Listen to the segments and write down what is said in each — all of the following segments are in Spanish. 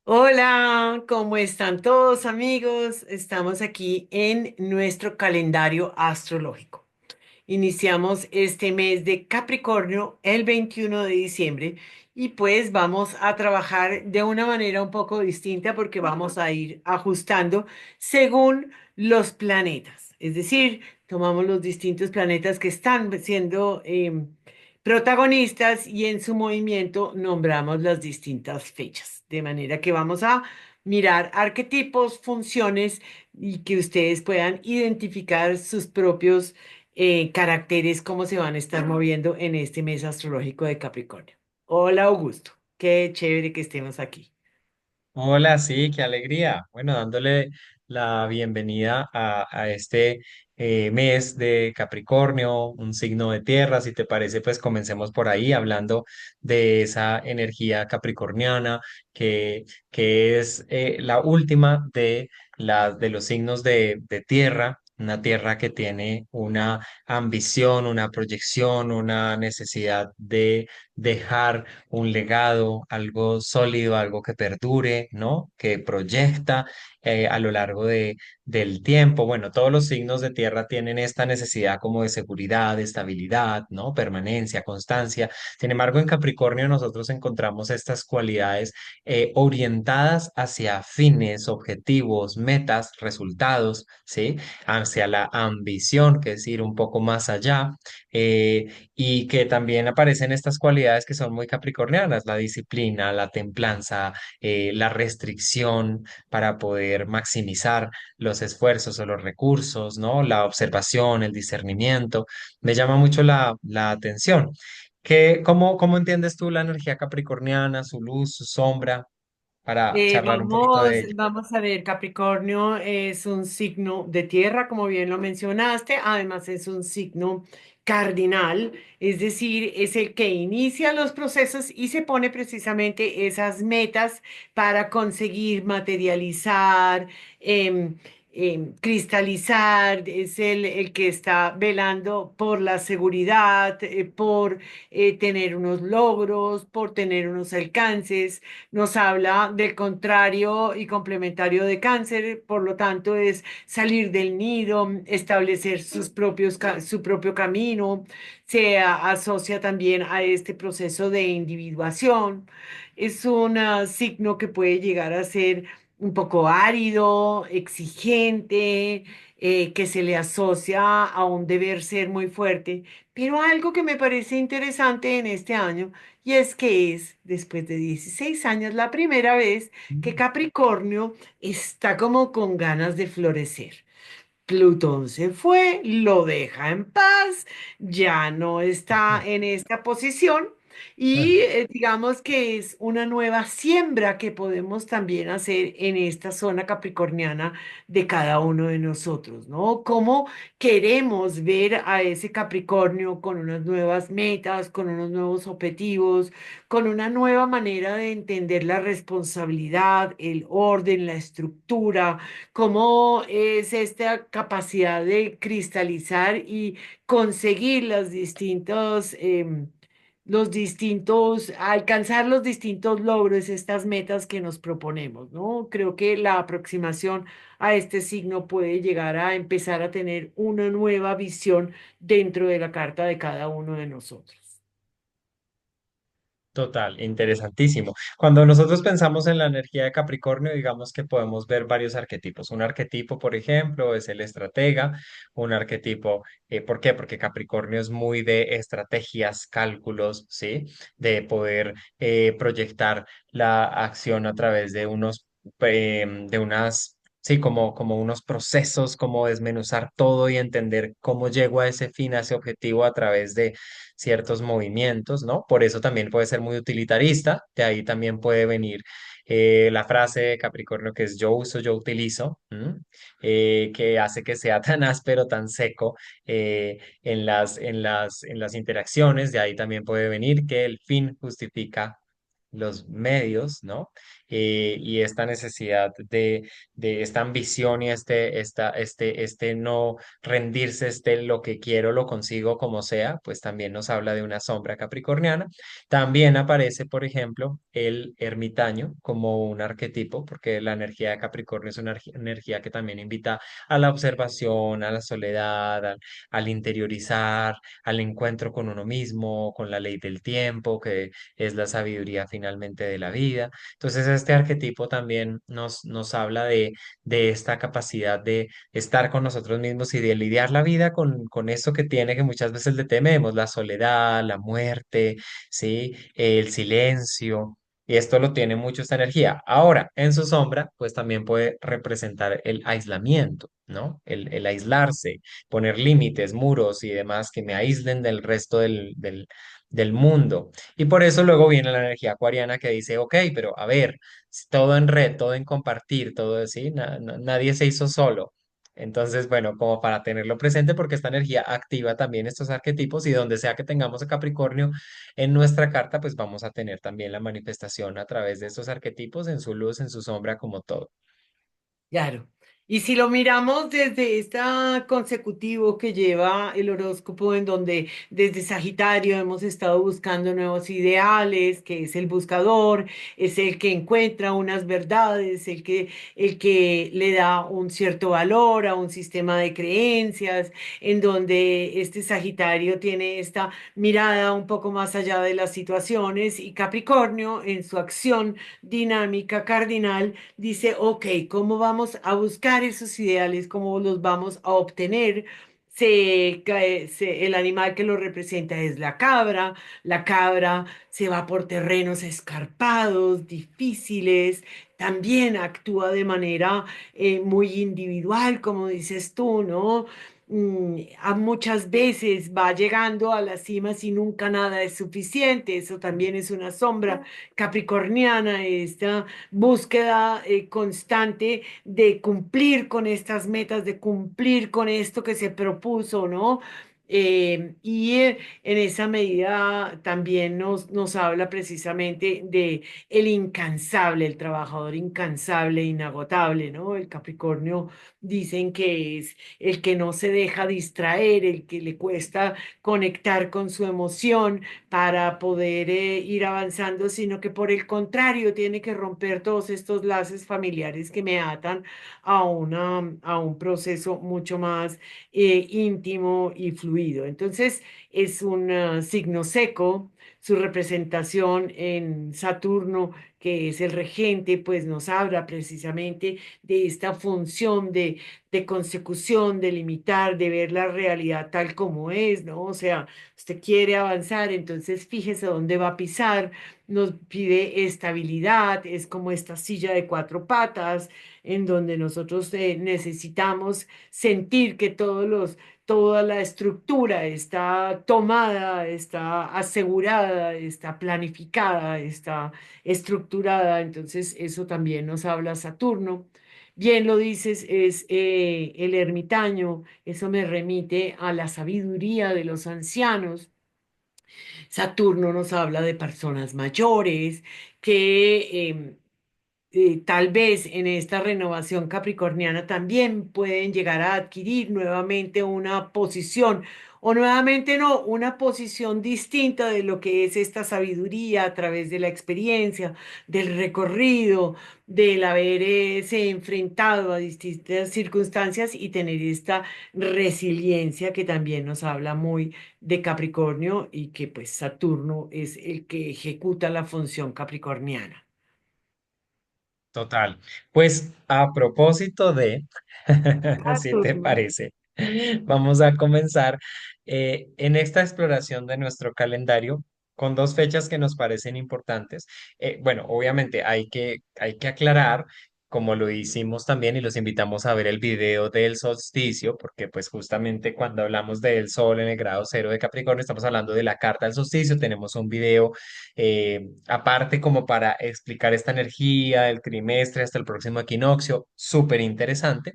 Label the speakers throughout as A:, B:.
A: Hola, ¿cómo están todos amigos? Estamos aquí en nuestro calendario astrológico. Iniciamos este mes de Capricornio el 21 de diciembre y pues vamos a trabajar de una manera un poco distinta porque vamos a ir ajustando según los planetas. Es decir, tomamos los distintos planetas que están siendo protagonistas y en su movimiento nombramos las distintas fechas. De manera que vamos a mirar arquetipos, funciones y que ustedes puedan identificar sus propios caracteres, cómo se van a estar moviendo en este mes astrológico de Capricornio. Hola Augusto, qué chévere que estemos aquí.
B: Hola, sí, qué alegría. Bueno, dándole la bienvenida a este mes de Capricornio, un signo de tierra. Si te parece, pues comencemos por ahí hablando de esa energía capricorniana que es la última de los signos de tierra. Una tierra que tiene una ambición, una proyección, una necesidad de dejar un legado, algo sólido, algo que perdure, ¿no? Que proyecta a lo largo del tiempo. Bueno, todos los signos de tierra tienen esta necesidad como de seguridad, de estabilidad, ¿no? Permanencia, constancia. Sin embargo, en Capricornio nosotros encontramos estas cualidades orientadas hacia fines, objetivos, metas, resultados, ¿sí? Hacia la ambición, que es ir un poco más allá. Y que también aparecen estas cualidades que son muy capricornianas, la disciplina, la templanza, la restricción para poder maximizar los esfuerzos o los recursos, ¿no? La observación, el discernimiento, me llama mucho la atención. ¿Cómo entiendes tú la energía capricorniana, su luz, su sombra, para charlar un poquito de ella?
A: Vamos a ver, Capricornio es un signo de tierra, como bien lo mencionaste, además es un signo cardinal, es decir, es el que inicia los procesos y se pone precisamente esas metas para conseguir materializar, cristalizar, es el que está velando por la seguridad, por tener unos logros, por tener unos alcances. Nos habla del contrario y complementario de cáncer, por lo tanto es salir del nido, establecer su propio camino, se asocia también a este proceso de individuación. Es un signo que puede llegar a ser un poco árido, exigente, que se le asocia a un deber ser muy fuerte, pero algo que me parece interesante en este año y es que es, después de 16 años, la primera vez que Capricornio está como con ganas de florecer. Plutón se fue, lo deja en paz, ya no está en esta posición y digamos que es una nueva siembra que podemos también hacer en esta zona capricorniana de cada uno de nosotros, ¿no? ¿Cómo queremos ver a ese Capricornio con unas nuevas metas, con unos nuevos objetivos, con una nueva manera de entender la responsabilidad, el orden, la estructura? ¿Cómo es esta capacidad de cristalizar y conseguir alcanzar los distintos logros, estas metas que nos proponemos, ¿no? Creo que la aproximación a este signo puede llegar a empezar a tener una nueva visión dentro de la carta de cada uno de nosotros.
B: Total, interesantísimo. Cuando nosotros pensamos en la energía de Capricornio, digamos que podemos ver varios arquetipos. Un arquetipo, por ejemplo, es el estratega. Un arquetipo, ¿por qué? Porque Capricornio es muy de estrategias, cálculos, ¿sí? De poder proyectar la acción a través de de unas, sí, como unos procesos, como desmenuzar todo y entender cómo llego a ese fin, a ese objetivo a través de ciertos movimientos, ¿no? Por eso también puede ser muy utilitarista, de ahí también puede venir la frase de Capricornio que es yo uso, yo utilizo, ¿m? Que hace que sea tan áspero, tan seco en las interacciones, de ahí también puede venir que el fin justifica los medios, ¿no? Y esta necesidad de esta ambición y este no rendirse, lo que quiero lo consigo como sea, pues también nos habla de una sombra capricorniana. También aparece, por ejemplo, el ermitaño como un arquetipo, porque la energía de Capricornio es una energía que también invita a la observación, a la soledad, al interiorizar, al encuentro con uno mismo, con la ley del tiempo, que es la sabiduría finalmente de la vida. Entonces, este arquetipo también nos habla de esta capacidad de estar con nosotros mismos y de lidiar la vida con esto que tiene, que muchas veces le tememos, la soledad, la muerte, ¿sí? El silencio. Y esto lo tiene mucho esta energía. Ahora, en su sombra, pues también puede representar el aislamiento, ¿no? El aislarse, poner límites, muros y demás que me aíslen del resto del mundo. Y por eso luego viene la energía acuariana que dice, ok, pero a ver, todo en red, todo en compartir, todo así, nadie se hizo solo. Entonces, bueno, como para tenerlo presente, porque esta energía activa también estos arquetipos y donde sea que tengamos a Capricornio en nuestra carta, pues vamos a tener también la manifestación a través de estos arquetipos en su luz, en su sombra, como todo.
A: Claro. Y si lo miramos desde esta consecutivo que lleva el horóscopo, en donde desde Sagitario hemos estado buscando nuevos ideales, que es el buscador, es el que encuentra unas verdades, el que le da un cierto valor a un sistema de creencias, en donde este Sagitario tiene esta mirada un poco más allá de las situaciones y Capricornio en su acción dinámica cardinal dice, ok, ¿cómo vamos a buscar esos ideales? ¿Cómo los vamos a obtener? El animal que lo representa es la cabra se va por terrenos escarpados, difíciles, también actúa de manera muy individual, como dices tú, ¿no? A muchas veces va llegando a las cimas y nunca nada es suficiente, eso también es una sombra capricorniana, esta búsqueda constante de cumplir con estas metas, de cumplir con esto que se propuso, ¿no? En esa medida también nos habla precisamente de el incansable, el trabajador incansable, inagotable, ¿no? El Capricornio dicen que es el que no se deja distraer, el que le cuesta conectar con su emoción para poder ir avanzando, sino que por el contrario tiene que romper todos estos lazos familiares que me atan a un proceso mucho más íntimo y fluido. Entonces, es un signo seco. Su representación en Saturno, que es el regente, pues nos habla precisamente de esta función de consecución, de limitar, de ver la realidad tal como es, ¿no? O sea, usted quiere avanzar, entonces fíjese dónde va a pisar, nos pide estabilidad, es como esta silla de cuatro patas, en donde nosotros necesitamos sentir que toda la estructura está tomada, está asegurada, está planificada, está estructurada, entonces eso también nos habla Saturno. Bien lo dices, es el ermitaño, eso me remite a la sabiduría de los ancianos. Saturno nos habla de personas mayores que tal vez en esta renovación capricorniana también pueden llegar a adquirir nuevamente una posición o nuevamente no, una posición distinta de lo que es esta sabiduría a través de la experiencia, del recorrido, del haberse enfrentado a distintas circunstancias y tener esta resiliencia que también nos habla muy de Capricornio y que pues Saturno es el que ejecuta la función capricorniana.
B: Total. Pues a propósito de, si te
A: Saturno.
B: parece, vamos a comenzar en esta exploración de nuestro calendario con dos fechas que nos parecen importantes. Bueno, obviamente hay que aclarar, como lo hicimos también y los invitamos a ver el video del solsticio, porque pues justamente cuando hablamos del sol en el grado cero de Capricornio, estamos hablando de la carta del solsticio, tenemos un video aparte como para explicar esta energía del trimestre hasta el próximo equinoccio, súper interesante,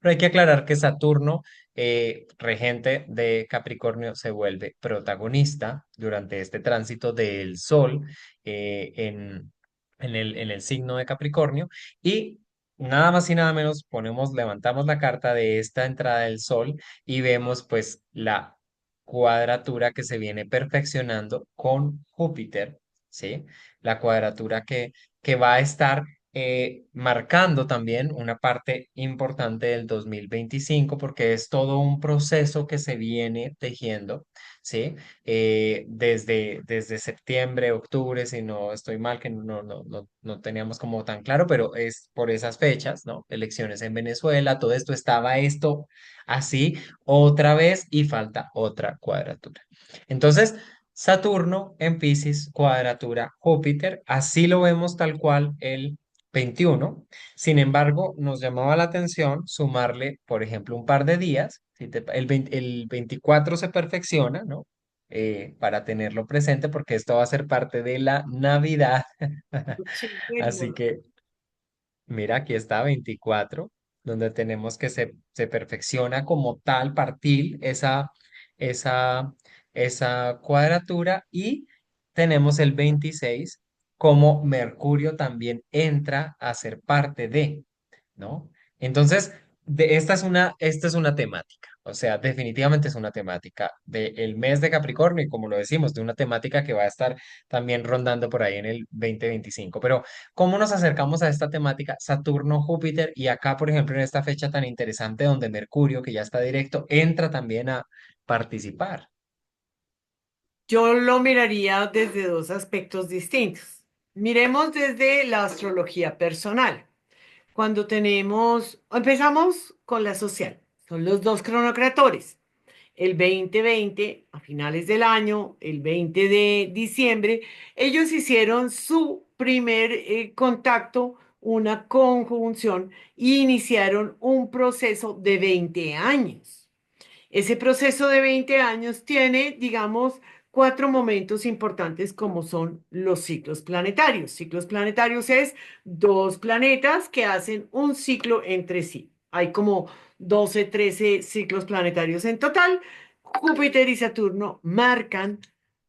B: pero hay que aclarar que Saturno regente de Capricornio, se vuelve protagonista durante este tránsito del Sol en el signo de Capricornio y nada más y nada menos levantamos la carta de esta entrada del Sol y vemos pues la cuadratura que se viene perfeccionando con Júpiter, ¿sí? La cuadratura que va a estar marcando también una parte importante del 2025 porque es todo un proceso que se viene tejiendo, ¿sí? Desde septiembre, octubre, si no estoy mal, que no teníamos como tan claro, pero es por esas fechas, ¿no? Elecciones en Venezuela, todo esto estaba esto así otra vez y falta otra cuadratura. Entonces, Saturno en Piscis, cuadratura Júpiter, así lo vemos tal cual el 21. Sin embargo, nos llamaba la atención sumarle, por ejemplo, un par de días. El 24 se perfecciona, ¿no? Para tenerlo presente, porque esto va a ser parte de la Navidad. Así
A: Chéverísimo.
B: que mira, aquí está 24, donde tenemos que se perfecciona como tal partir esa, esa cuadratura y tenemos el 26 como Mercurio también entra a ser parte de. ¿No? Entonces, esta es una temática, o sea, definitivamente es una temática del mes de Capricornio y como lo decimos, de una temática que va a estar también rondando por ahí en el 2025. Pero, ¿cómo nos acercamos a esta temática? Saturno, Júpiter y acá, por ejemplo, en esta fecha tan interesante donde Mercurio, que ya está directo, entra también a participar.
A: Yo lo miraría desde dos aspectos distintos. Miremos desde la astrología personal. Empezamos con la social, son los dos cronocratores. El 2020, a finales del año, el 20 de diciembre, ellos hicieron su primer contacto, una conjunción, e iniciaron un proceso de 20 años. Ese proceso de 20 años tiene, digamos, cuatro momentos importantes como son los ciclos planetarios. Ciclos planetarios es dos planetas que hacen un ciclo entre sí. Hay como 12, 13 ciclos planetarios en total. Júpiter y Saturno marcan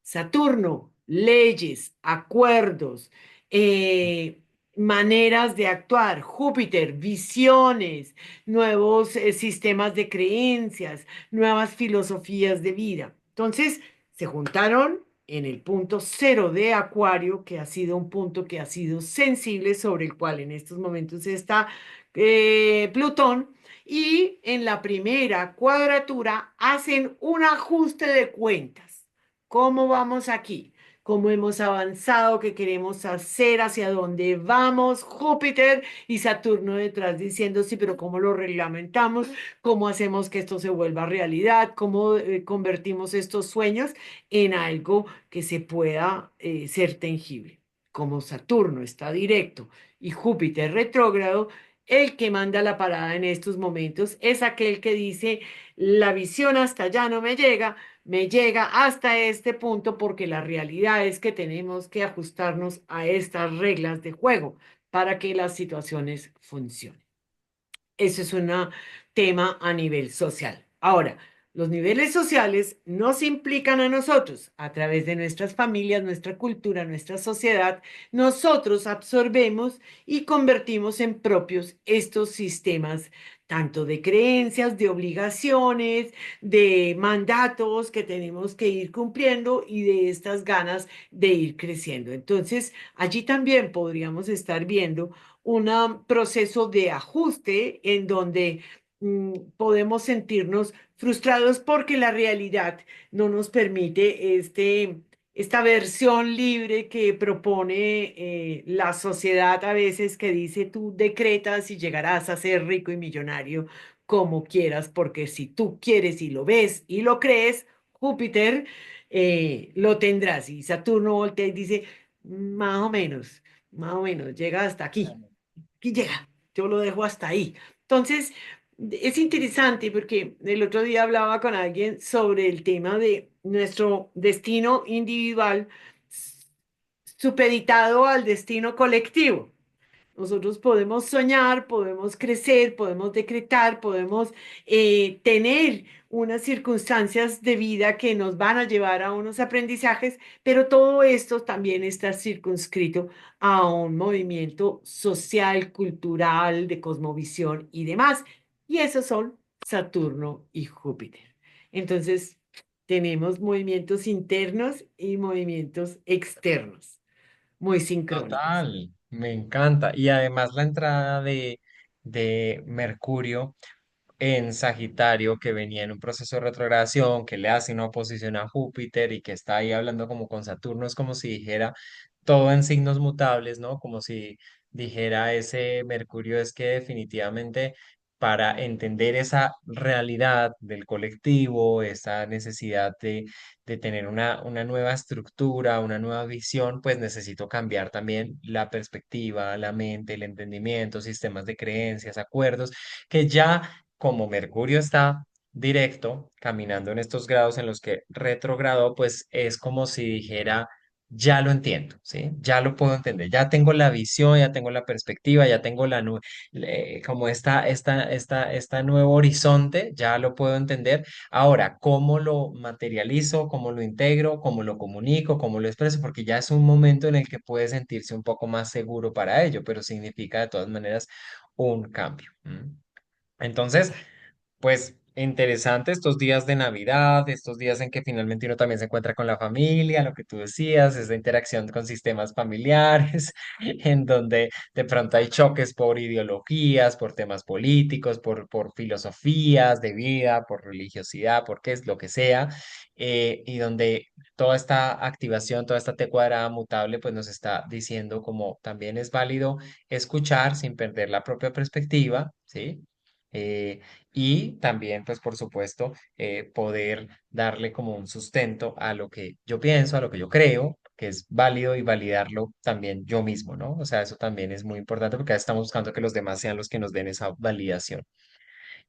A: Saturno, leyes, acuerdos, eh, maneras de actuar. Júpiter, visiones, nuevos sistemas de creencias, nuevas filosofías de vida. Entonces, se juntaron en el punto cero de Acuario, que ha sido un punto que ha sido sensible, sobre el cual en estos momentos está Plutón, y en la primera cuadratura hacen un ajuste de cuentas. ¿Cómo vamos aquí? ¿Cómo hemos avanzado? ¿Qué queremos hacer? ¿Hacia dónde vamos? Júpiter y Saturno detrás diciendo, sí, pero ¿cómo lo reglamentamos? ¿Cómo hacemos que esto se vuelva realidad? ¿Cómo convertimos estos sueños en algo que se pueda ser tangible? Como Saturno está directo y Júpiter retrógrado, el que manda la parada en estos momentos es aquel que dice, la visión hasta allá no me llega hasta este punto porque la realidad es que tenemos que ajustarnos a estas reglas de juego para que las situaciones funcionen. Eso es un tema a nivel social. Ahora, los niveles sociales nos implican a nosotros, a través de nuestras familias, nuestra cultura, nuestra sociedad, nosotros absorbemos y convertimos en propios estos sistemas, tanto de creencias, de obligaciones, de mandatos que tenemos que ir cumpliendo y de estas ganas de ir creciendo. Entonces, allí también podríamos estar viendo un proceso de ajuste en donde podemos sentirnos frustrados porque la realidad no nos permite esta versión libre que propone la sociedad a veces que dice tú decretas y llegarás a ser rico y millonario como quieras, porque si tú quieres y lo ves y lo crees, Júpiter lo tendrás. Y Saturno voltea y dice, más o menos, llega hasta aquí llega, yo lo dejo hasta ahí. Entonces, es interesante porque el otro día hablaba con alguien sobre el tema de nuestro destino individual supeditado al destino colectivo. Nosotros podemos soñar, podemos crecer, podemos decretar, podemos tener unas circunstancias de vida que nos van a llevar a unos aprendizajes, pero todo esto también está circunscrito a un movimiento social, cultural, de cosmovisión y demás. Y esos son Saturno y Júpiter. Entonces, tenemos movimientos internos y movimientos externos, muy sincrónicos.
B: Total, me encanta. Y además la entrada de Mercurio en Sagitario, que venía en un proceso de retrogradación, que le hace una oposición a Júpiter y que está ahí hablando como con Saturno, es como si dijera todo en signos mutables, ¿no? Como si dijera ese Mercurio es que definitivamente para entender esa realidad del colectivo, esa necesidad de tener una nueva estructura, una nueva visión, pues necesito cambiar también la perspectiva, la mente, el entendimiento, sistemas de creencias, acuerdos que ya como Mercurio está directo, caminando en estos grados en los que retrogradó, pues es como si dijera, ya lo entiendo, ¿sí? Ya lo puedo entender, ya tengo la visión, ya tengo la perspectiva, ya tengo como esta nuevo horizonte, ya lo puedo entender. Ahora, ¿cómo lo materializo? ¿Cómo lo integro? ¿Cómo lo comunico? ¿Cómo lo expreso? Porque ya es un momento en el que puede sentirse un poco más seguro para ello, pero significa de todas maneras un cambio. Entonces, pues interesante estos días de Navidad, estos días en que finalmente uno también se encuentra con la familia, lo que tú decías, esa interacción con sistemas familiares, en donde de pronto hay choques por ideologías, por temas políticos, por filosofías de vida, por religiosidad, por qué es lo que sea, y donde toda esta activación, toda esta T cuadrada mutable, pues nos está diciendo como también es válido escuchar sin perder la propia perspectiva, ¿sí? Eh, y también, pues, por supuesto, poder darle como un sustento a lo que yo pienso, a lo que yo creo, que es válido y validarlo también yo mismo, ¿no? O sea, eso también es muy importante porque a veces estamos buscando que los demás sean los que nos den esa validación.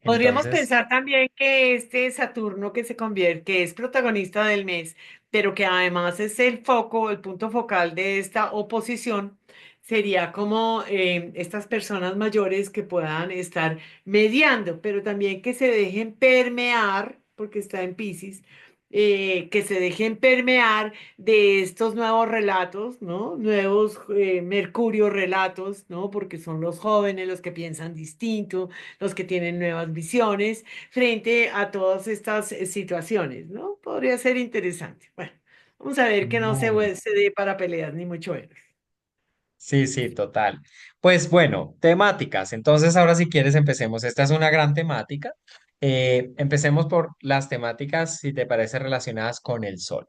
A: Podríamos
B: Entonces,
A: pensar también que este Saturno que se convierte, que es protagonista del mes, pero que además es el foco, el punto focal de esta oposición, sería como estas personas mayores que puedan estar mediando, pero también que se dejen permear, porque está en Piscis, que se dejen permear de estos nuevos relatos, ¿no? Nuevos Mercurio relatos, ¿no? Porque son los jóvenes los que piensan distinto, los que tienen nuevas visiones frente a todas estas situaciones, ¿no? Podría ser interesante. Bueno, vamos a ver que no
B: muy.
A: se dé para pelear, ni mucho menos.
B: Sí, sí, total. Pues bueno, temáticas. Entonces, ahora si quieres, empecemos. Esta es una gran temática. Empecemos por las temáticas, si te parece, relacionadas con el sol.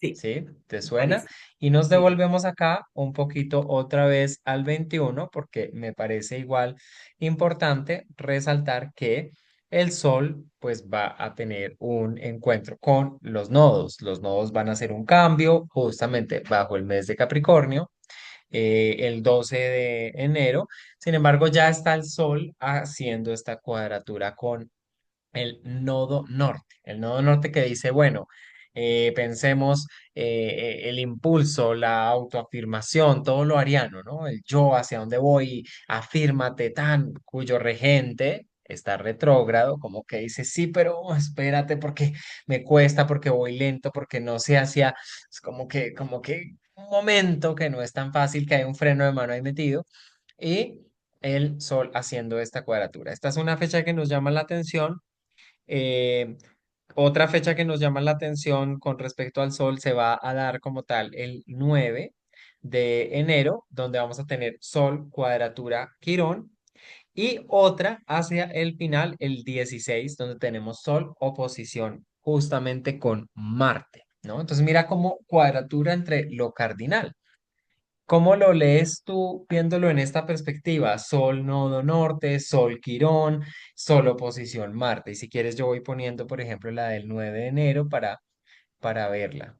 A: Sí,
B: ¿Sí? ¿Te
A: me
B: suena?
A: parece.
B: Y nos
A: Sí, sí.
B: devolvemos acá un poquito otra vez al 21 porque me parece igual importante resaltar que el Sol pues va a tener un encuentro con los nodos. Los nodos van a hacer un cambio justamente bajo el mes de Capricornio, el 12 de enero. Sin embargo, ya está el Sol haciendo esta cuadratura con el nodo norte que dice, bueno, pensemos el impulso, la autoafirmación, todo lo ariano, ¿no? El yo, hacia dónde voy, afírmate tan, cuyo regente está retrógrado, como que dice, sí, pero espérate porque me cuesta, porque voy lento, porque no sé hacia, es como que un momento que no es tan fácil, que hay un freno de mano ahí metido, y el sol haciendo esta cuadratura. Esta es una fecha que nos llama la atención. eh, Otra fecha que nos llama la atención con respecto al Sol se va a dar como tal el 9 de enero, donde vamos a tener Sol, cuadratura, Quirón, y otra hacia el final, el 16 donde tenemos Sol, oposición justamente con Marte, ¿no? Entonces mira como cuadratura entre lo cardinal. ¿Cómo lo lees tú viéndolo en esta perspectiva? Sol, nodo norte, Sol, Quirón, Sol, oposición, Marte. Y si quieres, yo voy poniendo, por ejemplo, la del 9 de enero para verla.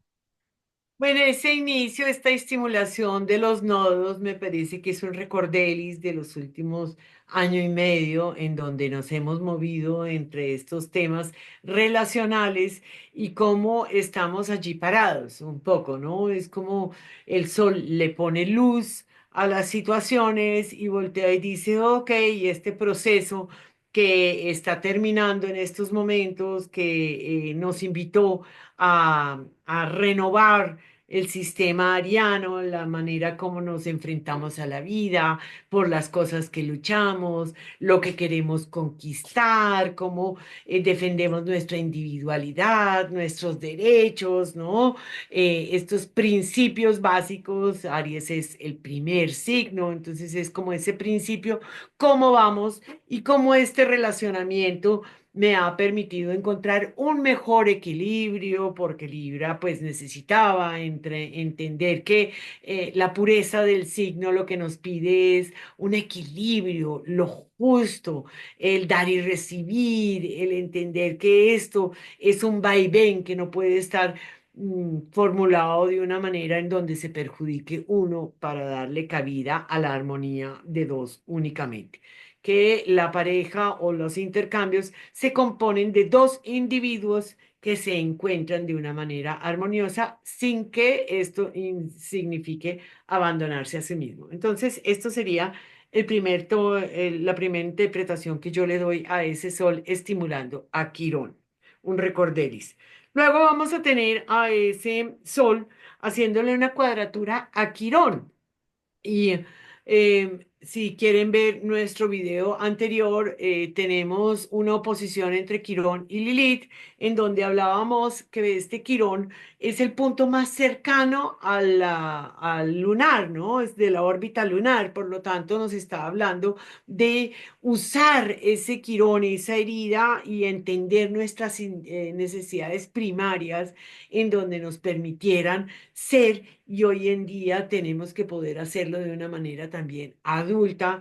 A: Bueno, ese inicio, esta estimulación de los nodos, me parece que es un recordelis de los últimos año y medio en donde nos hemos movido entre estos temas relacionales y cómo estamos allí parados un poco, ¿no? Es como el sol le pone luz a las situaciones y voltea y dice, ok, este proceso que está terminando en estos momentos, que nos invitó a renovar el sistema ariano, la manera como nos enfrentamos a la vida, por las cosas que luchamos, lo que queremos conquistar, cómo defendemos nuestra individualidad, nuestros derechos, ¿no? Estos principios básicos, Aries es el primer signo, entonces es como ese principio, cómo vamos y cómo este relacionamiento me ha permitido encontrar un mejor equilibrio, porque Libra pues necesitaba entender que la pureza del signo lo que nos pide es un equilibrio, lo justo, el dar y recibir, el entender que esto es un vaivén que no puede estar formulado de una manera en donde se perjudique uno para darle cabida a la armonía de dos únicamente. Que la pareja o los intercambios se componen de dos individuos que se encuentran de una manera armoniosa sin que esto signifique abandonarse a sí mismo. Entonces, esto sería la primera interpretación que yo le doy a ese sol estimulando a Quirón, un recorderis. Luego vamos a tener a ese sol haciéndole una cuadratura a Quirón. Y si quieren ver nuestro video anterior, tenemos una oposición entre Quirón y Lilith, en donde hablábamos que este Quirón es el punto más cercano al lunar, ¿no? Es de la órbita lunar, por lo tanto nos está hablando de usar ese Quirón, esa herida y entender nuestras necesidades primarias en donde nos permitieran ser y hoy en día tenemos que poder hacerlo de una manera también adulta,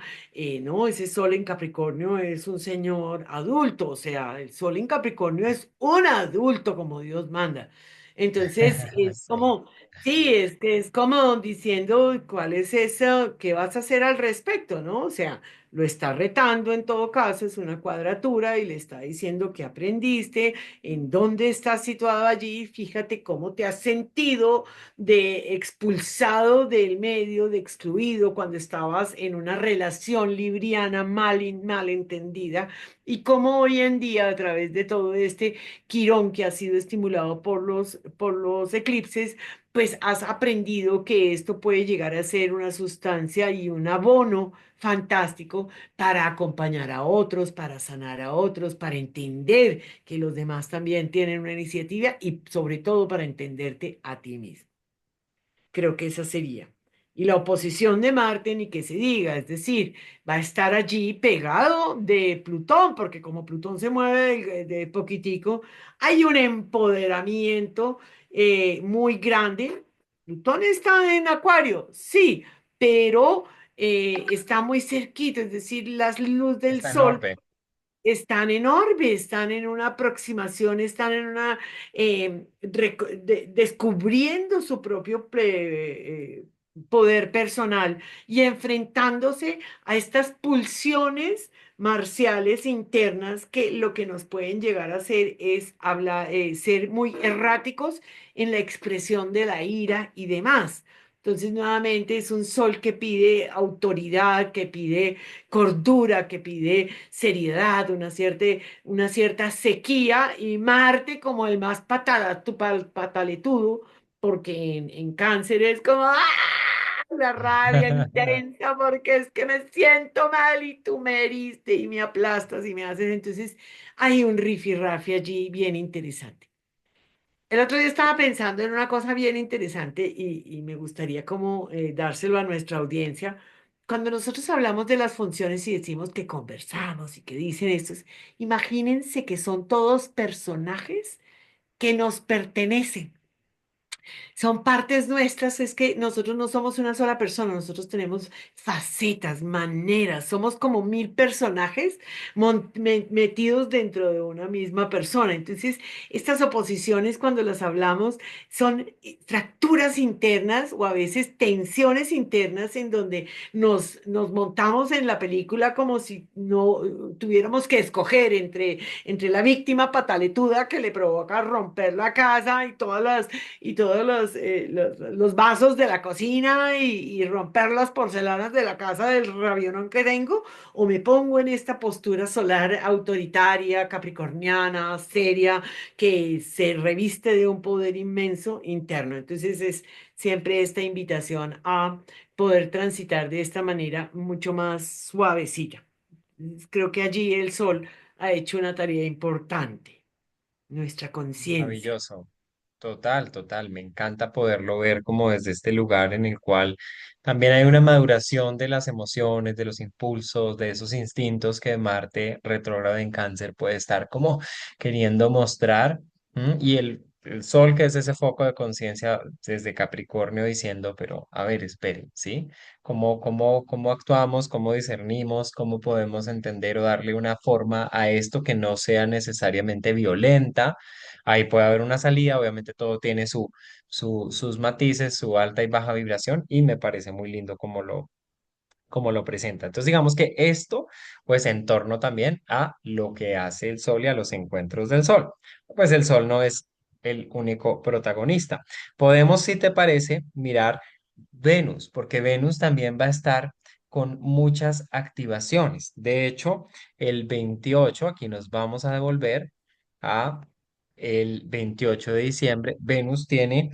A: ¿no? Ese sol en Capricornio es un señor adulto, o sea, el sol en Capricornio es un adulto como Dios manda. Entonces, es
B: Sí.
A: como, sí, es que es como diciendo cuál es eso, qué vas a hacer al respecto, ¿no? O sea, lo está retando en todo caso, es una cuadratura y le está diciendo que aprendiste, en dónde estás situado allí, fíjate cómo te has sentido de expulsado del medio, de excluido cuando estabas en una relación libriana mal entendida y cómo hoy en día a través de todo este quirón que ha sido estimulado por los eclipses, pues has aprendido que esto puede llegar a ser una sustancia y un abono fantástico para acompañar a otros, para sanar a otros, para entender que los demás también tienen una iniciativa y sobre todo para entenderte a ti mismo. Creo que esa sería. Y la oposición de Marte, ni que se diga, es decir, va a estar allí pegado de Plutón, porque como Plutón se mueve de poquitico, hay un empoderamiento muy grande. Plutón está en Acuario, sí, pero está muy cerquita, es decir, las luz del
B: Está en
A: Sol
B: orbe.
A: están en orbe, están en una aproximación, están en una descubriendo su propio poder personal y enfrentándose a estas pulsiones marciales internas que lo que nos pueden llegar a hacer es hablar, ser muy erráticos en la expresión de la ira y demás. Entonces, nuevamente es un sol que pide autoridad, que pide cordura, que pide seriedad, una cierta sequía, y Marte como el más pataletudo, porque en Cáncer es como ¡ah! La rabia intensa, porque es que me siento mal y tú me heriste y me aplastas y me haces. Entonces hay un rifirrafe allí bien interesante. El otro día estaba pensando en una cosa bien interesante y me gustaría como dárselo a nuestra audiencia. Cuando nosotros hablamos de las funciones y decimos que conversamos y que dicen estos, imagínense que son todos personajes que nos pertenecen. Son partes nuestras, es que nosotros no somos una sola persona, nosotros tenemos facetas, maneras, somos como mil personajes metidos dentro de una misma persona. Entonces, estas oposiciones, cuando las hablamos, son fracturas internas o a veces tensiones internas en donde nos montamos en la película como si no tuviéramos que escoger entre la víctima pataletuda que le provoca romper la casa y todas todos los vasos de la cocina y romper las porcelanas de la casa del rabionón que tengo, o me pongo en esta postura solar autoritaria, capricorniana, seria, que se reviste de un poder inmenso interno. Entonces es siempre esta invitación a poder transitar de esta manera mucho más suavecita. Creo que allí el sol ha hecho una tarea importante, nuestra conciencia.
B: Maravilloso. Total, total. Me encanta poderlo ver como desde este lugar en el cual también hay una maduración de las emociones, de los impulsos, de esos instintos que Marte retrógrado en Cáncer puede estar como queriendo mostrar. Y el Sol, que es ese foco de conciencia desde Capricornio, diciendo, pero a ver, esperen, ¿sí? ¿Cómo actuamos, cómo discernimos, cómo podemos entender o darle una forma a esto que no sea necesariamente violenta? Ahí puede haber una salida, obviamente todo tiene sus matices, su alta y baja vibración, y me parece muy lindo como lo presenta. Entonces, digamos que esto, pues en torno también a lo que hace el Sol y a los encuentros del Sol. Pues el Sol no es el único protagonista. Podemos, si te parece, mirar Venus, porque Venus también va a estar con muchas activaciones. De hecho, el 28, aquí nos vamos a devolver a el 28 de diciembre, Venus tiene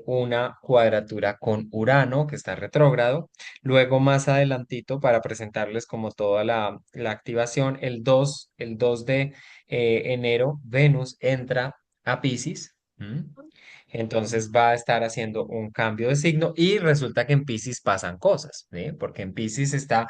B: una cuadratura con Urano, que está retrógrado. Luego, más adelantito, para presentarles como toda la activación, el dos de enero, Venus entra a Piscis. Entonces va a estar haciendo un cambio de signo y resulta que en Piscis pasan cosas, ¿sí? Porque en Piscis está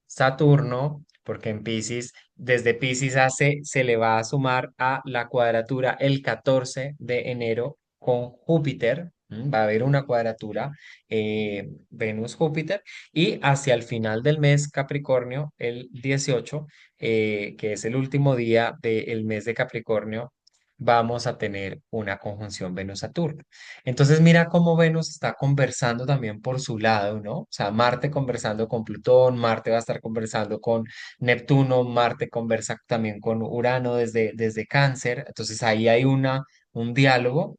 B: Saturno, porque en Piscis, desde Piscis se le va a sumar a la cuadratura el 14 de enero con Júpiter. Va a haber una cuadratura Venus-Júpiter y hacia el final del mes Capricornio, el 18, que es el último día del mes de Capricornio, vamos a tener una conjunción Venus-Saturno. Entonces mira cómo Venus está conversando también por su lado, ¿no? O sea, Marte conversando con Plutón, Marte va a estar conversando con Neptuno, Marte conversa también con Urano desde Cáncer. Entonces ahí hay un diálogo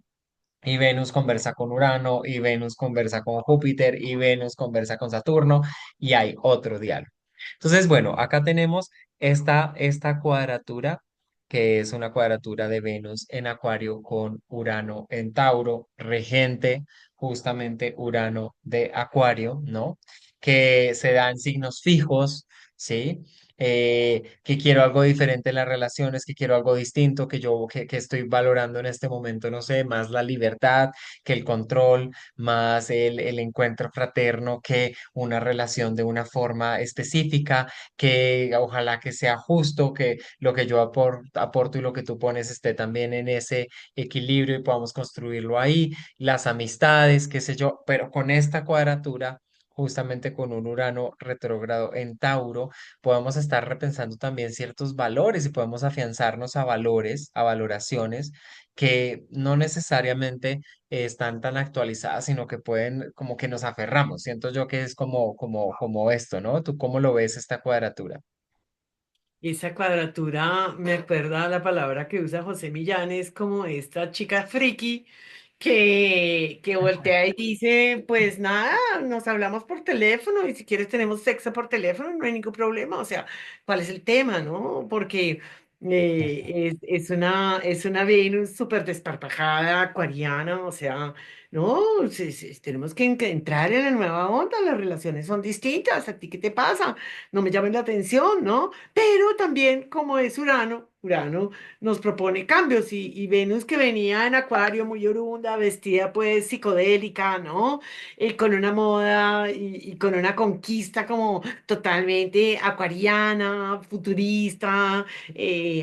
B: y Venus conversa con Urano y Venus conversa con Júpiter y Venus conversa con Saturno y hay otro diálogo. Entonces, bueno, acá tenemos esta cuadratura, que es una cuadratura de Venus en Acuario con Urano en Tauro, regente justamente Urano de Acuario, ¿no? Que se da en signos fijos, ¿sí? Que quiero algo diferente en las relaciones, que quiero algo distinto, que estoy valorando en este momento, no sé, más la libertad que el control, más el encuentro fraterno que una relación de una forma específica, que ojalá que sea justo, que lo que yo aporto y lo que tú pones esté también en ese equilibrio y podamos construirlo ahí, las amistades, qué sé yo, pero con esta cuadratura, justamente con un Urano retrógrado en Tauro, podemos estar repensando también ciertos valores y podemos afianzarnos a valores, a valoraciones que no necesariamente están tan actualizadas, sino que pueden, como que nos aferramos. Siento yo que es como esto, ¿no? ¿Tú cómo lo ves esta cuadratura?
A: Esa cuadratura me acuerda a la palabra que usa José Millán, es como esta chica friki que voltea y dice, pues nada, nos hablamos por teléfono y si quieres tenemos sexo por teléfono, no hay ningún problema. O sea, ¿cuál es el tema, no? Porque es una Venus súper desparpajada, acuariana, o sea, no, tenemos que entrar en la nueva onda, las relaciones son distintas, ¿a ti qué te pasa? No me llames la atención, ¿no? Pero también como es Urano, Urano nos propone cambios y Venus que venía en Acuario muy orunda, vestida pues psicodélica, ¿no? Con una moda y con una conquista como totalmente acuariana, futurista,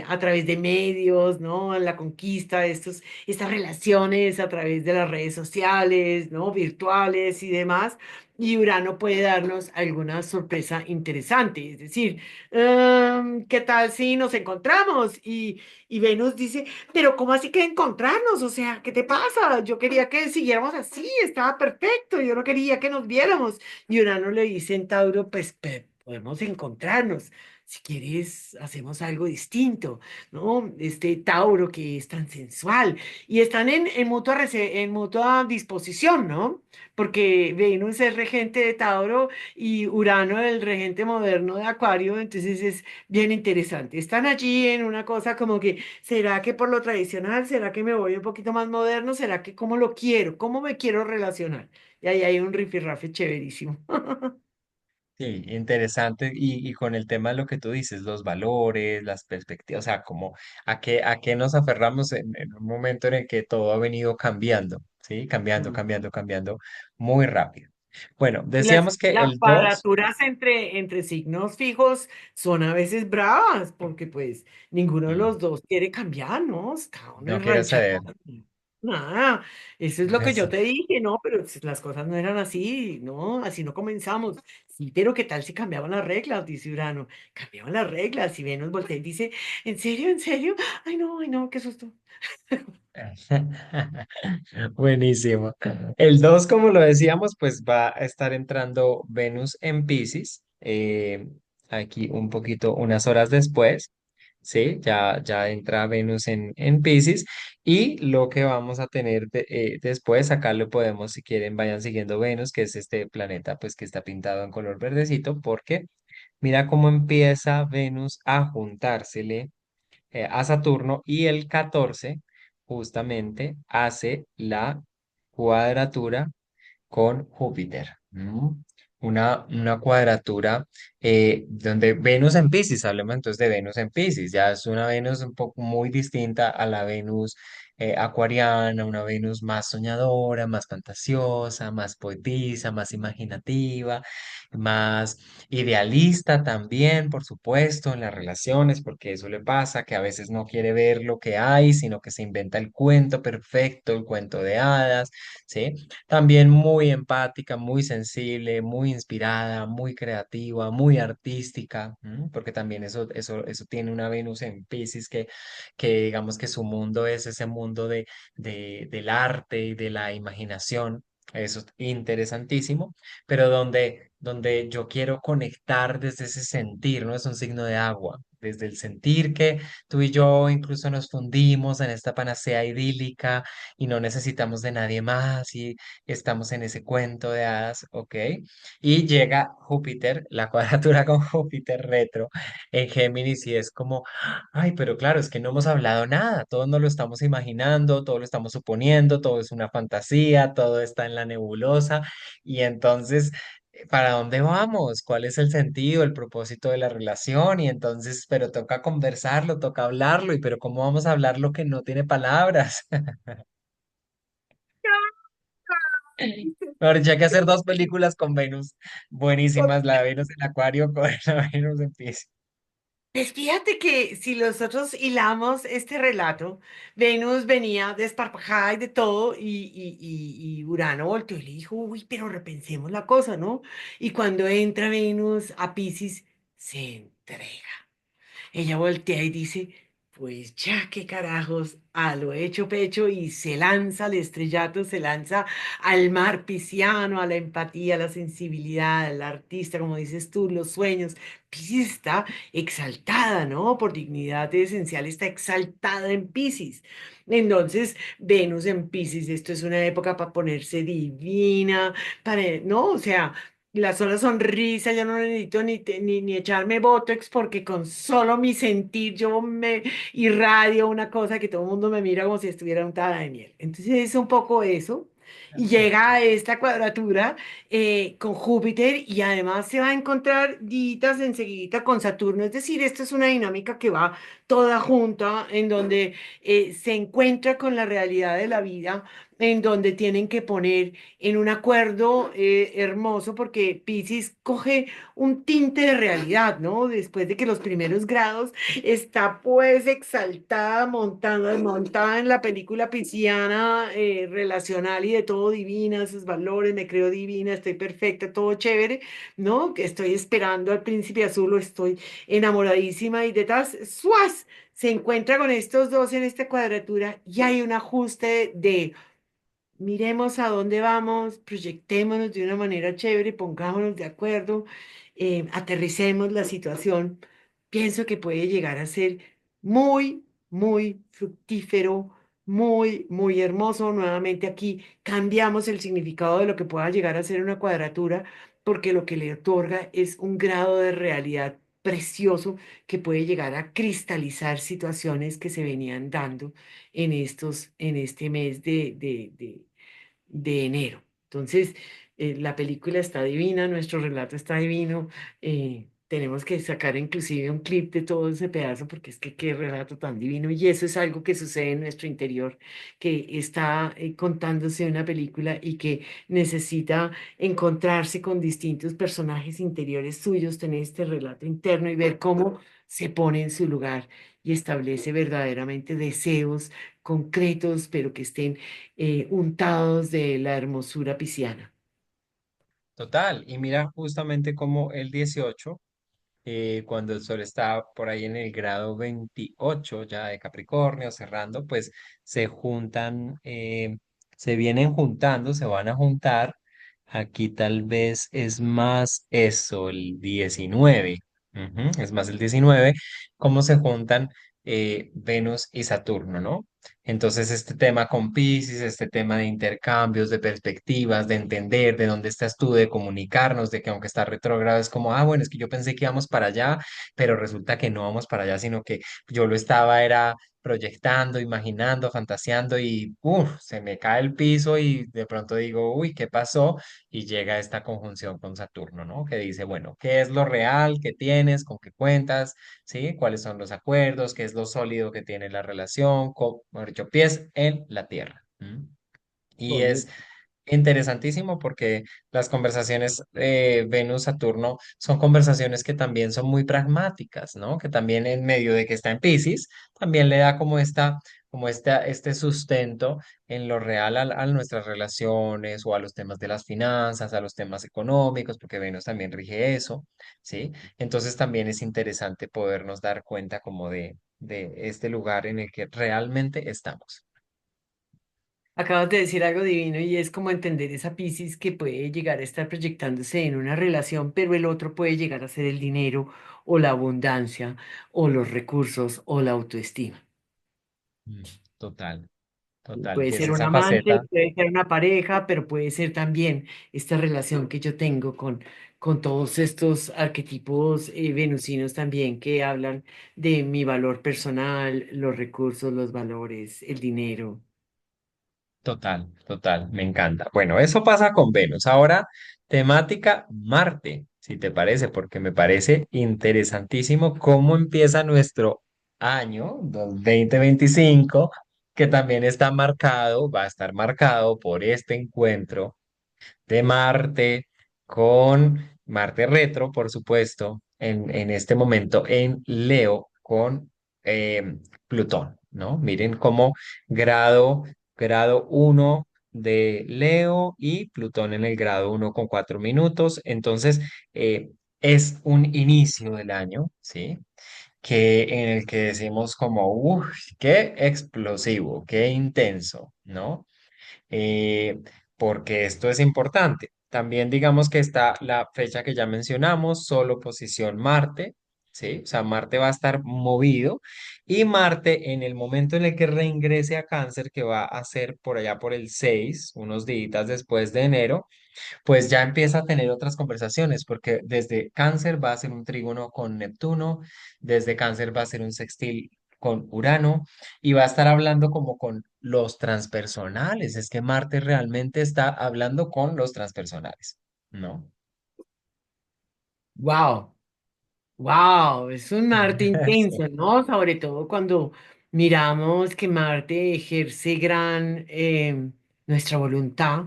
A: a través de medios, ¿no? La conquista de estas relaciones a través de las redes sociales, ¿no? Virtuales y demás. Y Urano puede darnos alguna sorpresa interesante, es decir, ¿qué tal si nos encontramos? Y Venus dice, pero ¿cómo así que encontrarnos? O sea, ¿qué te pasa? Yo quería que siguiéramos así, estaba perfecto, yo no quería que nos viéramos. Y Urano le dice en Tauro, pues podemos encontrarnos. si quieres, hacemos algo distinto, ¿no? Este Tauro que es tan sensual y están en mutua disposición, ¿no? Porque Venus es regente de Tauro y Urano el regente moderno de Acuario, entonces es bien interesante. Están allí en una cosa como que, ¿será que por lo tradicional? ¿Será que me voy un poquito más moderno? ¿Será que cómo lo quiero? ¿Cómo me quiero relacionar? Y ahí hay un rifirrafe chéverísimo.
B: Sí, interesante. Y con el tema de lo que tú dices, los valores, las perspectivas, o sea, como a qué nos aferramos en un momento en el que todo ha venido cambiando, ¿sí? Cambiando,
A: Mm.
B: cambiando, cambiando muy rápido. Bueno,
A: Y
B: decíamos que
A: las
B: el 2
A: cuadraturas entre signos fijos son a veces bravas, porque pues ninguno de los dos quiere cambiar, ¿no? Cada uno
B: no
A: es
B: quiero
A: ranchado.
B: ceder.
A: Nada, eso es lo que yo te dije, ¿no? Pero pues, las cosas no eran así, ¿no? Así no comenzamos. Sí, pero ¿qué tal si cambiaban las reglas? Dice Urano. Cambiaban las reglas. Y Venus voltea y dice, ¿en serio? ¿En serio? Ay, no, qué susto.
B: Buenísimo. El 2 como lo decíamos, pues va a estar entrando Venus en Piscis, aquí un poquito, unas horas después, ¿sí? Ya entra Venus en Piscis y lo que vamos a tener después, acá lo podemos, si quieren, vayan siguiendo Venus, que es este planeta, pues que está pintado en color verdecito, porque mira cómo empieza Venus a juntársele a Saturno y el 14 justamente hace la cuadratura con Júpiter. Una cuadratura donde Venus en Piscis, hablemos entonces de Venus en Piscis, ya es una Venus un poco muy distinta a la Venus acuariana, una Venus más soñadora, más fantasiosa, más poetisa, más imaginativa, más idealista también, por supuesto, en las relaciones, porque eso le pasa, que a veces no quiere ver lo que hay, sino que se inventa el cuento perfecto, el cuento de hadas, ¿sí? También muy empática, muy sensible, muy inspirada, muy creativa, muy artística, porque también eso tiene una Venus en Piscis que digamos que su mundo es ese mundo del arte y de la imaginación. Eso es interesantísimo, pero donde yo quiero conectar desde ese sentir, ¿no? Es un signo de agua, desde el sentir que tú y yo incluso nos fundimos en esta panacea idílica y no necesitamos de nadie más y estamos en ese cuento de hadas, ¿ok? Y llega Júpiter, la cuadratura con Júpiter retro en Géminis y es como, ay, pero claro, es que no hemos hablado nada, todo nos lo estamos imaginando, todo lo estamos suponiendo, todo es una fantasía, todo está en la nebulosa y entonces... ¿Para dónde vamos? ¿Cuál es el sentido, el propósito de la relación? Y entonces, pero toca conversarlo, toca hablarlo, y pero ¿cómo vamos a hablar lo que no tiene palabras? Mejor dicho, hay que hacer dos películas con Venus buenísimas, la de Venus en Acuario con la Venus en Piscis.
A: Pues fíjate que si nosotros hilamos este relato, Venus venía desparpajada y de todo, y Urano volteó y le dijo, uy, pero repensemos la cosa, ¿no? Y cuando entra Venus a Piscis, se entrega. Ella voltea y dice, pues ya qué carajos, a lo hecho pecho y se lanza al estrellato, se lanza al mar pisciano, a la empatía, a la sensibilidad, al artista, como dices tú, los sueños. Piscis está exaltada, ¿no? Por dignidad esencial, está exaltada en Piscis. Entonces, Venus en Piscis, esto es una época para ponerse divina, para, ¿no? O sea, la sola sonrisa, yo no necesito ni echarme Botox porque con solo mi sentir yo me irradio una cosa que todo el mundo me mira como si estuviera untada de miel. Entonces es un poco eso. Y llega a esta cuadratura con Júpiter y además se va a encontrar ditas enseguida con Saturno. Es decir, esto es una dinámica que va toda junta en donde se encuentra con la realidad de la vida, en donde tienen que poner en un acuerdo hermoso porque Piscis coge un tinte de realidad, ¿no? Después de que los primeros grados está pues exaltada, montada en la película pisciana relacional y de todo divina, sus valores, me creo divina, estoy perfecta, todo chévere, ¿no? Que estoy esperando al príncipe azul o estoy enamoradísima y detrás, ¡suas! Se encuentra con estos dos en esta cuadratura y hay un ajuste de miremos a dónde vamos, proyectémonos de una manera chévere, pongámonos de acuerdo, aterricemos la situación pienso que puede llegar a ser muy, muy fructífero, muy, muy hermoso. Nuevamente aquí cambiamos el significado de lo que pueda llegar a ser una cuadratura, porque lo que le otorga es un grado de realidad precioso que puede llegar a cristalizar situaciones que se venían dando en este mes de enero. Entonces, la película está divina, nuestro relato está divino. Tenemos que sacar inclusive un clip de todo ese pedazo porque es que qué relato tan divino. Y eso es algo que sucede en nuestro interior, que está contándose una película y que necesita encontrarse con distintos personajes interiores suyos, tener este relato interno y ver cómo se pone en su lugar y establece verdaderamente deseos concretos, pero que estén untados de la hermosura pisciana.
B: Total, y mira justamente como el 18 cuando el Sol está por ahí en el grado 28 ya de Capricornio, cerrando, pues se juntan, se vienen juntando, se van a juntar. Aquí tal vez es más eso, el 19. Es más el 19, cómo se juntan Venus y Saturno, ¿no? Entonces, este tema con Piscis, este tema de intercambios, de perspectivas, de entender de dónde estás tú, de comunicarnos, de que aunque está retrógrado es como, bueno, es que yo pensé que íbamos para allá, pero resulta que no vamos para allá, sino que yo lo estaba, era proyectando, imaginando, fantaseando y se me cae el piso y de pronto digo, uy, ¿qué pasó? Y llega esta conjunción con Saturno, ¿no? Que dice, bueno, ¿qué es lo real que tienes? ¿Con qué cuentas? ¿Sí? ¿Cuáles son los acuerdos? ¿Qué es lo sólido que tiene la relación? Mejor dicho, pies en la tierra. ¿M? Y es
A: Correcto.
B: interesantísimo porque las conversaciones Venus-Saturno son conversaciones que también son muy pragmáticas, ¿no? Que también en medio de que está en Piscis, también le da este sustento en lo real a nuestras relaciones o a los temas de las finanzas, a los temas económicos, porque Venus también rige eso, ¿sí? Entonces también es interesante podernos dar cuenta como de este lugar en el que realmente estamos.
A: Acabas de decir algo divino y es como entender esa Piscis que puede llegar a estar proyectándose en una relación, pero el otro puede llegar a ser el dinero o la abundancia o los recursos o la autoestima.
B: Mm, Total. Total,
A: Puede
B: que es
A: ser un
B: esa
A: amante,
B: faceta,
A: puede ser una pareja, pero puede ser también esta relación que yo tengo con todos estos arquetipos venusinos también que hablan de mi valor personal, los recursos, los valores, el dinero.
B: total, me encanta. Bueno, eso pasa con Venus. Ahora, temática Marte, si te parece, porque me parece interesantísimo cómo empieza nuestro año 2025, que también está marcado, va a estar marcado por este encuentro de Marte con Marte retro, por supuesto, en este momento en Leo con Plutón, ¿no? Miren cómo grado, grado 1 de Leo y Plutón en el grado 1 con 4 minutos. Entonces, es un inicio del año, ¿sí? En el que decimos como, uff, qué explosivo, qué intenso, ¿no? eh, porque esto es importante. También digamos que está la fecha que ya mencionamos, solo posición Marte, ¿sí? O sea, Marte va a estar movido y Marte en el momento en el que reingrese a Cáncer, que va a ser por allá por el 6 unos días después de enero, pues ya empieza a tener otras conversaciones, porque desde Cáncer va a ser un trígono con Neptuno, desde Cáncer va a ser un sextil con Urano y va a estar hablando como con los transpersonales. Es que Marte realmente está hablando con los transpersonales, ¿no?
A: ¡Wow! ¡Wow! Es un Marte intenso, ¿no? Sobre todo cuando miramos que Marte ejerce gran nuestra voluntad.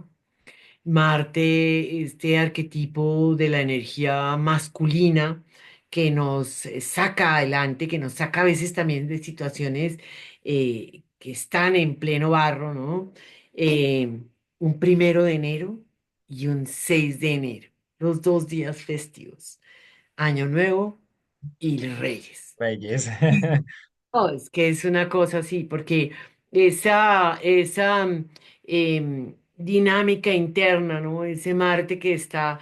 A: Marte, este arquetipo de la energía masculina que nos saca adelante, que nos saca a veces también de situaciones que están en pleno barro, ¿no? Eh, un 1 de enero y un 6 de enero, los dos días festivos, Año Nuevo y Reyes.
B: Reyes.
A: No, es que es una cosa así, porque esa dinámica interna, ¿no? Ese Marte que está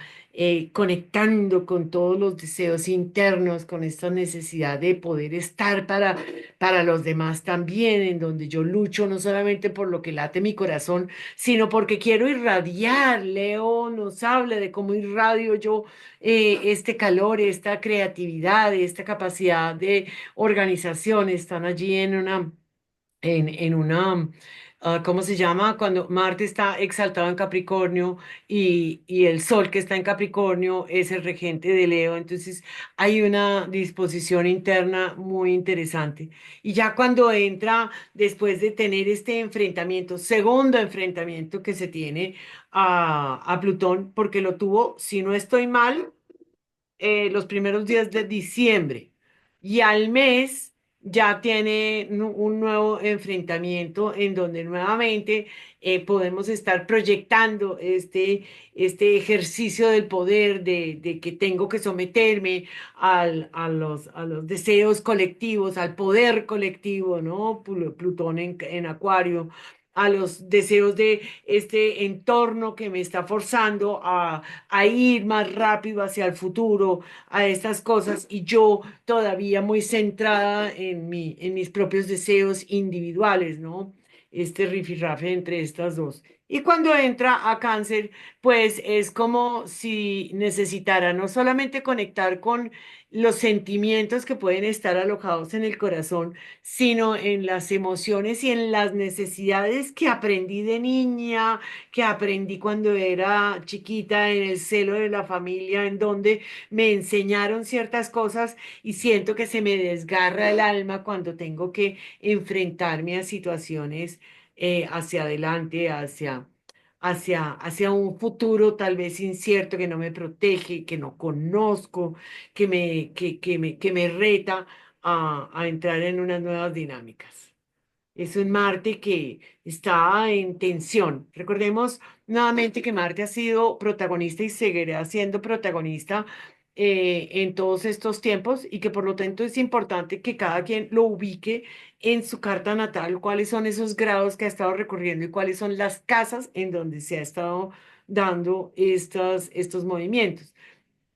A: conectando con todos los deseos internos, con esta necesidad de poder estar para los demás también, en donde yo lucho no solamente por lo que late mi corazón, sino porque quiero irradiar. Leo nos habla de cómo irradio yo este calor, esta creatividad, esta capacidad de organización. Están allí en una, ¿cómo se llama? Cuando Marte está exaltado en Capricornio y el Sol que está en Capricornio es el regente de Leo. Entonces hay una disposición interna muy interesante. Y ya cuando entra, después de tener este enfrentamiento, segundo enfrentamiento que se tiene a Plutón, porque lo tuvo, si no estoy mal, los primeros días de diciembre y al mes ya tiene un nuevo enfrentamiento en donde nuevamente podemos estar proyectando este ejercicio del poder de que tengo que someterme a los deseos colectivos, al poder colectivo, ¿no? Plutón en Acuario, a los deseos de este entorno que me está forzando a ir más rápido hacia el futuro, a estas cosas, y yo todavía muy centrada en mis propios deseos individuales, ¿no? Este rifirrafe entre estas dos. Y cuando entra a cáncer, pues es como si necesitara no solamente conectar con los sentimientos que pueden estar alojados en el corazón, sino en las emociones y en las necesidades que aprendí de niña, que aprendí cuando era chiquita en el seno de la familia, en donde me enseñaron ciertas cosas y siento que se me desgarra el alma cuando tengo que enfrentarme a situaciones hacia adelante, hacia un futuro tal vez incierto que no me protege, que no conozco, que me reta a entrar en unas nuevas dinámicas. Es un Marte que está en tensión. Recordemos nuevamente que Marte ha sido protagonista y seguirá siendo protagonista en todos estos tiempos y que por lo tanto es importante que cada quien lo ubique en su carta natal, cuáles son esos grados que ha estado recorriendo y cuáles son las casas en donde se ha estado dando estos movimientos.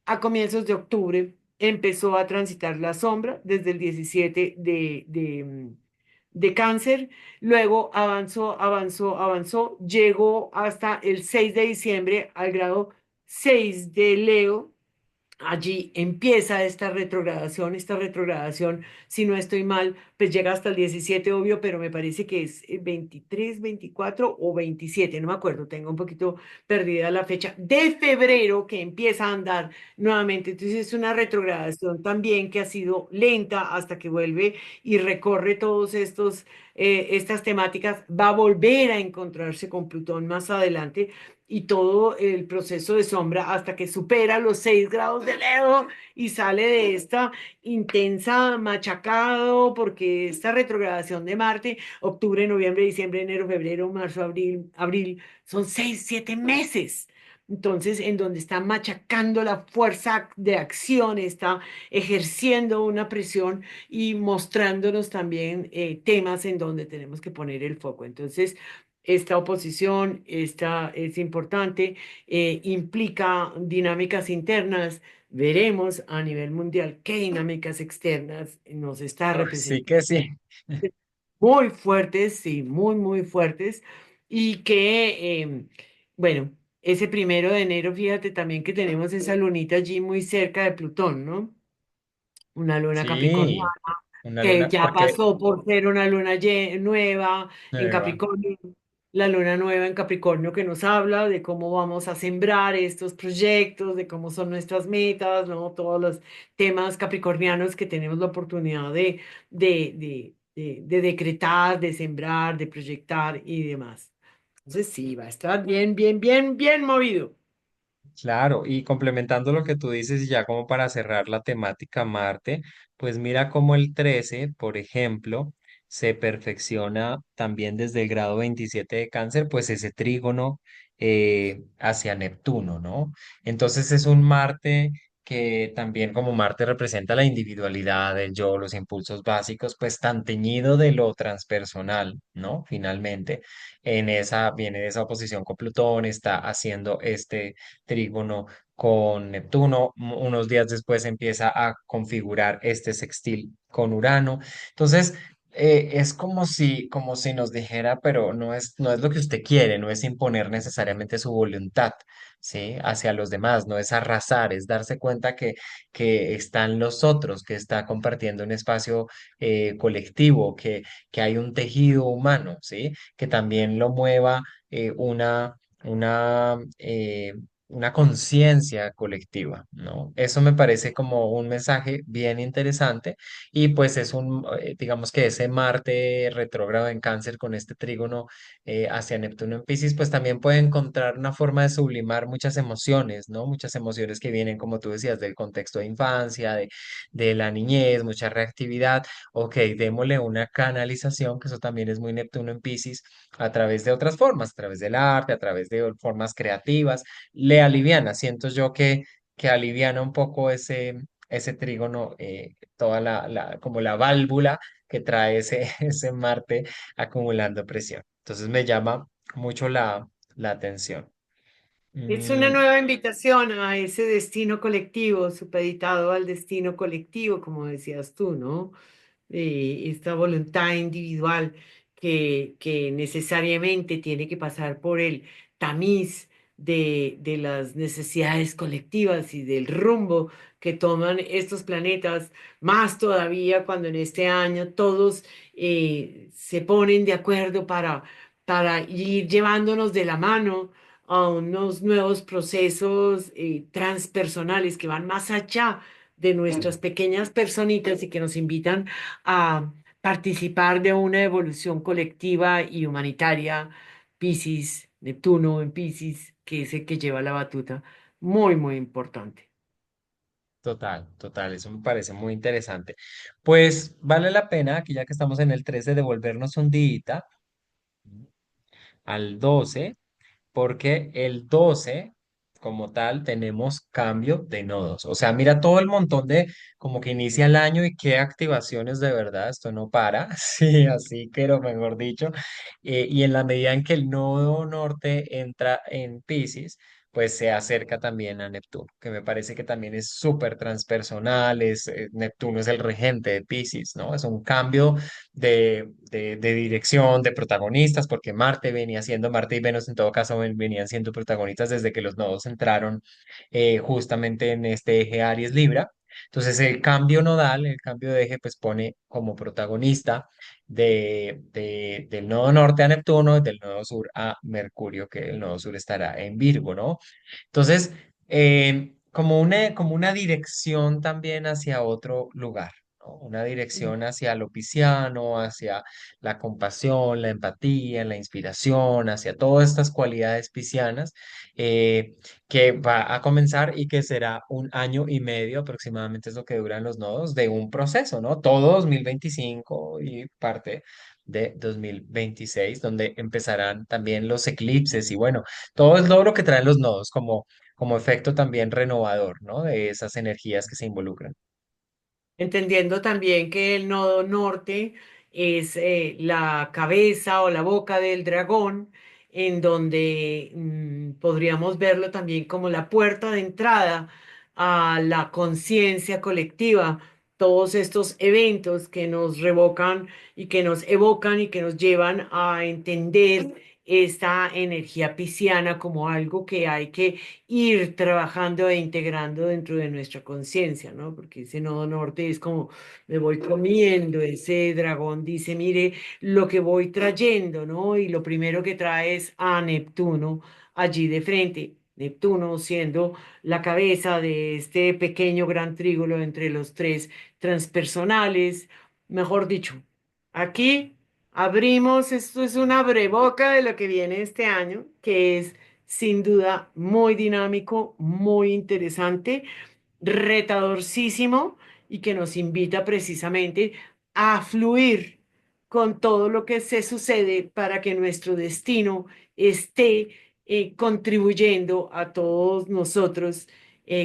A: A comienzos de octubre empezó a transitar la sombra desde el 17 de cáncer, luego avanzó, llegó hasta el 6 de diciembre al grado 6 de Leo. Allí empieza esta retrogradación, si no estoy mal, pues llega hasta el 17 obvio, pero me parece que es 23, 24 o 27, no me acuerdo, tengo un poquito perdida la fecha, de febrero que empieza a andar nuevamente. Entonces es una retrogradación también que ha sido lenta hasta que vuelve y recorre todos estas temáticas, va a volver a encontrarse con Plutón más adelante y todo el proceso de sombra hasta que supera los 6 grados de Leo y sale de esta intensa machacado, porque esta retrogradación de Marte, octubre, noviembre, diciembre, enero, febrero, marzo, abril, son 6, 7 meses. Entonces, en donde está machacando la fuerza de acción, está ejerciendo una presión y mostrándonos también temas en donde tenemos que poner el foco. Entonces, esta oposición, esta es importante, implica dinámicas internas. Veremos a nivel mundial qué dinámicas externas nos está
B: Uf, sí
A: representando.
B: que sí.
A: Muy fuertes, sí, muy, muy fuertes. Y que, bueno, ese 1 de enero, fíjate también que tenemos esa lunita allí muy cerca de Plutón, ¿no? Una luna Capricornio
B: Sí, una
A: que
B: luna,
A: ya
B: porque
A: pasó por ser una luna nueva en
B: nueva.
A: Capricornio, la luna nueva en Capricornio que nos habla de cómo vamos a sembrar estos proyectos, de cómo son nuestras metas, ¿no? Todos los temas capricornianos que tenemos la oportunidad de decretar, de sembrar, de proyectar y demás. Entonces sí, va a estar bien, bien, bien, bien movido.
B: Claro, y complementando lo que tú dices, y ya como para cerrar la temática Marte, pues mira cómo el 13, por ejemplo, se perfecciona también desde el grado 27 de Cáncer, pues ese trígono hacia Neptuno, ¿no? Entonces es un Marte que también como Marte representa la individualidad, el yo, los impulsos básicos, pues tan teñido de lo transpersonal, ¿no? Finalmente, en esa, viene esa oposición con Plutón, está haciendo este trígono con Neptuno, unos días después empieza a configurar este sextil con Urano. Entonces, es como si nos dijera, pero no es lo que usted quiere, no es imponer necesariamente su voluntad, ¿sí? Hacia los demás, no es arrasar, es darse cuenta que están los otros, que está compartiendo un espacio colectivo, que hay un tejido humano, ¿sí? Que también lo mueva una, una conciencia colectiva, ¿no? Eso me parece como un mensaje bien interesante y pues digamos que ese Marte retrógrado en Cáncer con este trígono hacia Neptuno en Piscis, pues también puede encontrar una forma de sublimar muchas emociones, ¿no? Muchas emociones que vienen, como tú decías, del contexto de infancia, de la niñez, mucha reactividad. Ok, démosle una canalización, que eso también es muy Neptuno en Piscis, a través de otras formas, a través del arte, a través de formas creativas, le aliviana. Siento yo que aliviana un poco ese trígono, toda como la válvula que trae ese Marte acumulando presión. Entonces me llama mucho la atención.
A: Es una
B: Mm,
A: nueva invitación a ese destino colectivo, supeditado al destino colectivo, como decías tú, ¿no? Esta voluntad individual que necesariamente tiene que pasar por el tamiz de las necesidades colectivas y del rumbo que toman estos planetas, más todavía cuando en este año todos se ponen de acuerdo para ir llevándonos de la mano a unos nuevos procesos transpersonales que van más allá de nuestras pequeñas personitas y que nos invitan a participar de una evolución colectiva y humanitaria. Piscis, Neptuno en Piscis, que es el que lleva la batuta, muy, muy importante.
B: total, total, eso me parece muy interesante. Pues vale la pena, que ya que estamos en el 13, devolvernos un día al 12 porque el 12 como tal tenemos cambio de nodos. O sea, mira todo el montón de como que inicia el año y qué activaciones de verdad, esto no para, sí, así que lo mejor dicho. Y en la medida en que el nodo norte entra en Piscis, pues se acerca también a Neptuno, que me parece que también es súper transpersonal, Neptuno es el regente de Piscis, ¿no? Es un cambio de dirección, de protagonistas, porque Marte y Venus en todo caso venían siendo protagonistas desde que los nodos entraron justamente en este eje Aries-Libra. Entonces el cambio nodal, el cambio de eje, pues pone como protagonista del nodo norte a Neptuno, del nodo sur a Mercurio, que el nodo sur estará en Virgo, ¿no? Entonces, como una dirección también hacia otro lugar, ¿no? Una dirección hacia lo pisciano, hacia la compasión, la empatía, la inspiración, hacia todas estas cualidades piscianas, que va a comenzar y que será un año y medio aproximadamente es lo que duran los nodos de un proceso, ¿no? Todo 2025 y parte de 2026, donde empezarán también los eclipses y bueno, todo es lo que traen los nodos como efecto también renovador, ¿no? De esas energías que se involucran.
A: Entendiendo también que el nodo norte es la cabeza o la boca del dragón, en donde podríamos verlo también como la puerta de entrada a la conciencia colectiva. Todos estos eventos que nos revocan y que nos evocan y que nos llevan a entender esta energía pisciana como algo que hay que ir trabajando e integrando dentro de nuestra conciencia, ¿no? Porque ese nodo norte es como me voy comiendo, ese dragón dice, mire lo que voy trayendo, ¿no? Y lo primero que trae es a Neptuno allí de frente. Neptuno siendo la cabeza de este pequeño gran trígono entre los tres transpersonales, mejor dicho, aquí abrimos, esto es una breboca de lo que viene este año, que es sin duda muy dinámico, muy interesante, retadorcísimo y que nos invita precisamente a fluir con todo lo que se sucede para que nuestro destino esté contribuyendo a todos nosotros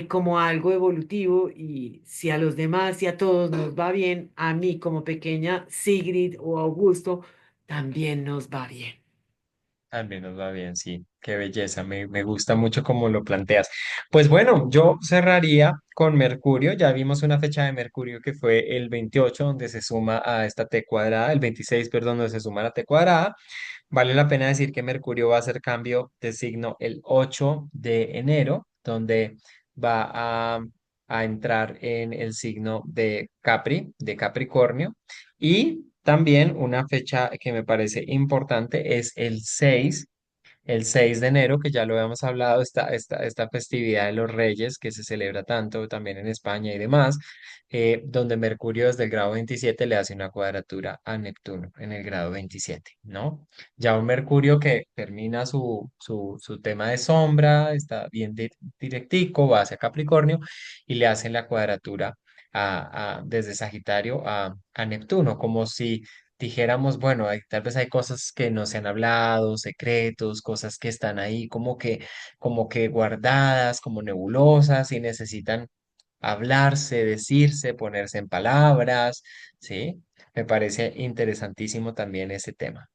A: como algo evolutivo y si a los demás y a todos nos va bien, a mí como pequeña Sigrid o Augusto también nos va bien.
B: Al menos va bien, sí. Qué belleza, me gusta mucho cómo lo planteas. Pues bueno, yo cerraría con Mercurio. Ya vimos una fecha de Mercurio que fue el 28, donde se suma a esta T cuadrada, el 26, perdón, donde se suma a la T cuadrada. Vale la pena decir que Mercurio va a hacer cambio de signo el 8 de enero, donde va a entrar en el signo de Capri, de Capricornio. Y también una fecha que me parece importante es el 6 de enero, que ya lo habíamos hablado, esta festividad de los Reyes que se celebra tanto también en España y demás, donde Mercurio desde el grado 27 le hace una cuadratura a Neptuno en el grado 27, ¿no? Ya un Mercurio que termina su tema de sombra, está bien directico, va hacia Capricornio y le hacen la cuadratura desde Sagitario a Neptuno, como si dijéramos, bueno, tal vez hay cosas que no se han hablado, secretos, cosas que están ahí como que guardadas, como nebulosas y necesitan hablarse, decirse, ponerse en palabras, ¿sí? Me parece interesantísimo también ese tema.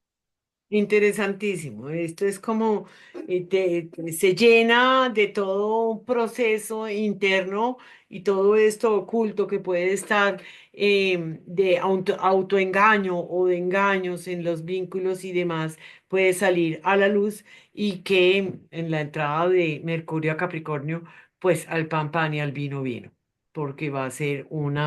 A: Interesantísimo. Esto es como se llena de todo un proceso interno y todo esto oculto que puede estar de autoengaño o de engaños en los vínculos y demás, puede salir a la luz y que en la entrada de Mercurio a Capricornio, pues al pan pan y al vino vino, porque va a ser un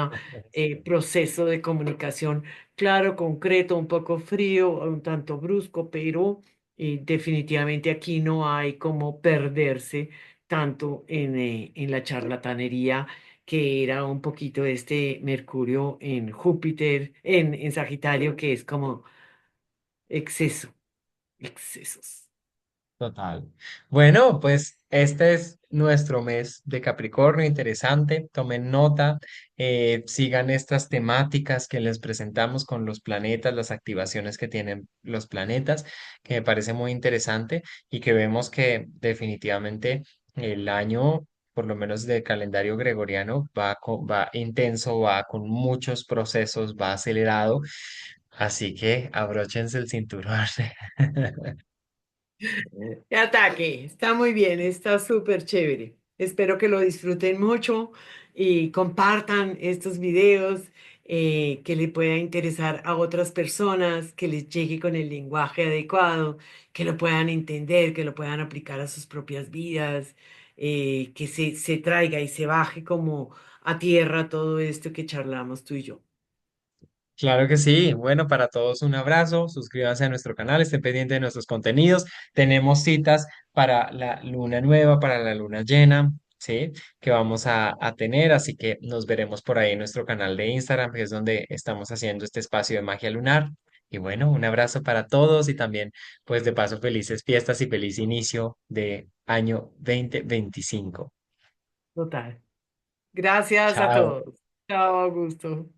A: proceso de comunicación claro, concreto, un poco frío, un tanto brusco, pero definitivamente aquí no hay como perderse tanto en la charlatanería que era un poquito este Mercurio en Júpiter, en Sagitario, que es como exceso, excesos.
B: Total. Bueno, pues este es nuestro mes de Capricornio, interesante. Tomen nota, sigan estas temáticas que les presentamos con los planetas, las activaciones que tienen los planetas, que me parece muy interesante y que vemos que definitivamente el año, por lo menos del calendario gregoriano, va intenso, va con muchos procesos, va acelerado. Así que abróchense el cinturón.
A: De ataque, está muy bien, está súper chévere. Espero que lo disfruten mucho y compartan estos videos que le pueda interesar a otras personas, que les llegue con el lenguaje adecuado, que lo puedan entender, que lo puedan aplicar a sus propias vidas, que se traiga y se baje como a tierra todo esto que charlamos tú y yo.
B: Claro que sí. Bueno, para todos un abrazo. Suscríbanse a nuestro canal, estén pendientes de nuestros contenidos. Tenemos citas para la luna nueva, para la luna llena, ¿sí? Que vamos a tener. Así que nos veremos por ahí en nuestro canal de Instagram, que es donde estamos haciendo este espacio de magia lunar. Y bueno, un abrazo para todos y también, pues de paso, felices fiestas y feliz inicio de año 2025.
A: Total. Gracias a
B: Chao.
A: todos. Chao, Augusto.